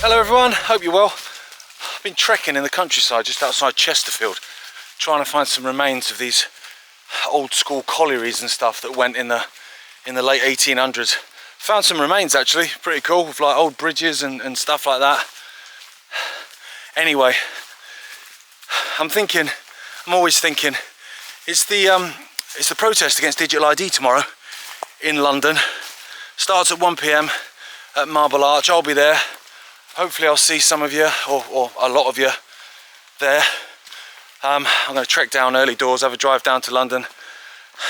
Hello everyone, hope you're well. I've been trekking in the countryside just outside Chesterfield, trying to find some remains of these old school collieries and stuff that went in the late 1800s. Found some remains actually, pretty cool, with like old bridges and stuff like that. Anyway, I'm always thinking, it's the protest against digital ID tomorrow in London. Starts at 1 PM at Marble Arch. I'll be there. Hopefully I'll see some of you, or a lot of you there. I'm going to trek down early doors, have a drive down to London,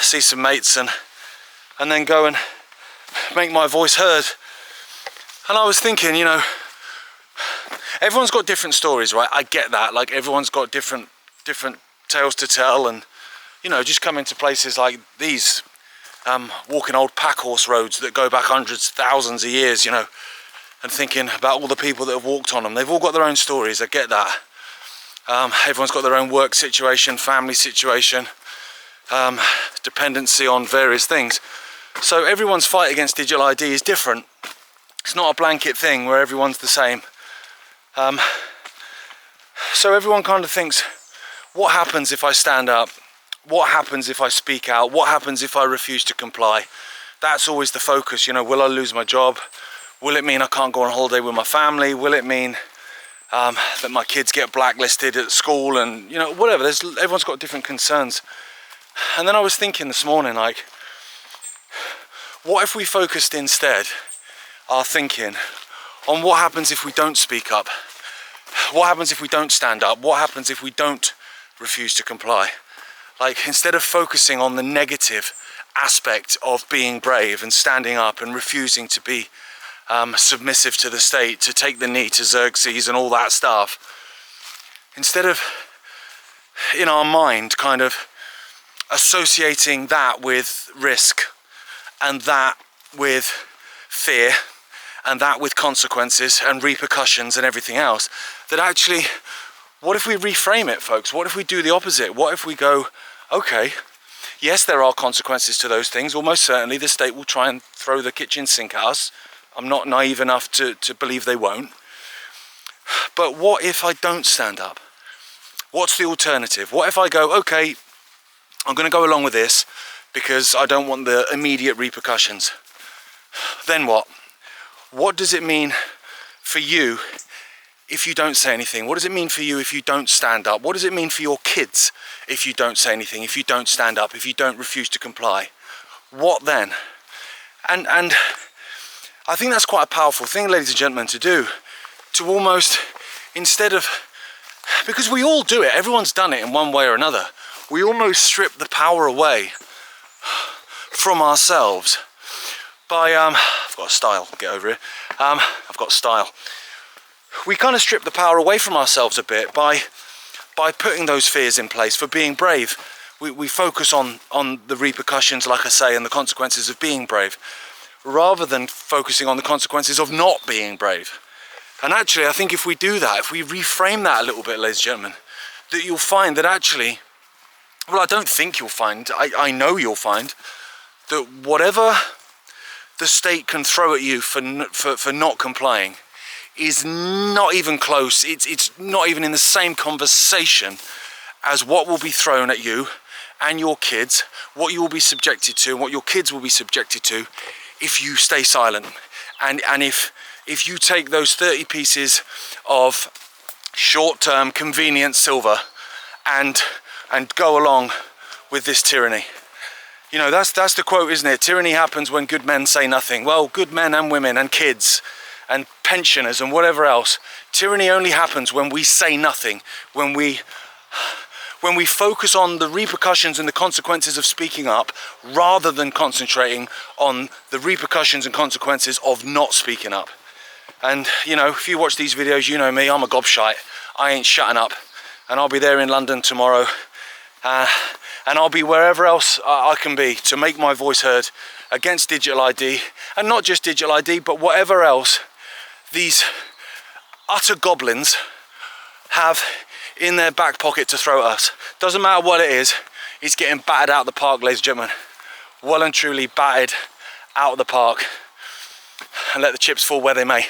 see some mates, and then go and make my voice heard. And I was thinking, you know, everyone's got different stories, right? I get that, like everyone's got different tales to tell, and you know, just coming to places like these, walking old pack horse roads that go back hundreds, thousands of years, you know, and thinking about all the people that have walked on them. They've all got their own stories, I get that. Everyone's got their own work situation, family situation, dependency on various things. So everyone's fight against digital ID is different. It's not a blanket thing where everyone's the same. So everyone kind of thinks, what happens if I stand up? What happens if I speak out? What happens if I refuse to comply? That's always the focus, you know. Will I lose my job? Will it mean I can't go on holiday with my family? Will it mean that my kids get blacklisted at school? And you know, whatever, everyone's got different concerns. And then I was thinking this morning, like, what if we focused instead our thinking on what happens if we don't speak up? What happens if we don't stand up? What happens if we don't refuse to comply? Like, instead of focusing on the negative aspect of being brave and standing up and refusing to be submissive to the state, to take the knee to Xerxes and all that stuff, instead of in our mind kind of associating that with risk, and that with fear, and that with consequences and repercussions and everything else, that actually, what if we reframe it, folks? What if we do the opposite? What if we go, okay, yes, there are consequences to those things. Almost certainly the state will try and throw the kitchen sink at us. I'm not naive enough to believe they won't. But what if I don't stand up? What's the alternative? What if I go, okay, I'm going to go along with this because I don't want the immediate repercussions? Then what? What does it mean for you if you don't say anything? What does it mean for you if you don't stand up? What does it mean for your kids if you don't say anything, if you don't stand up, if you don't refuse to comply? What then? And I think that's quite a powerful thing, ladies and gentlemen, to do. To almost, instead of, because we all do it, everyone's done it in one way or another, we almost strip the power away from ourselves by, I've got a style, get over it, I've got style. We kind of strip the power away from ourselves a bit by putting those fears in place for being brave. We focus on the repercussions, like I say, and the consequences of being brave, rather than focusing on the consequences of not being brave. And actually, I think if we do that, if we reframe that a little bit, ladies and gentlemen, that you'll find that actually, well, I don't think you'll find, I know you'll find, that whatever the state can throw at you for not complying is not even close, it's not even in the same conversation as what will be thrown at you and your kids, what you will be subjected to, and what your kids will be subjected to if you stay silent. And if you take those 30 pieces of short-term convenient silver and go along with this tyranny. You know, that's the quote, isn't it? Tyranny happens when good men say nothing. Well, good men and women and kids and pensioners and whatever else. Tyranny only happens when we say nothing, when we focus on the repercussions and the consequences of speaking up, rather than concentrating on the repercussions and consequences of not speaking up. And you know, if you watch these videos, you know me, I'm a gobshite. I ain't shutting up. And I'll be there in London tomorrow. And I'll be wherever else I can be to make my voice heard against digital ID. And not just digital ID, but whatever else these utter goblins have in their back pocket to throw at us. Doesn't matter what it is, it's getting battered out of the park, ladies and gentlemen. Well and truly battered out of the park. And let the chips fall where they may.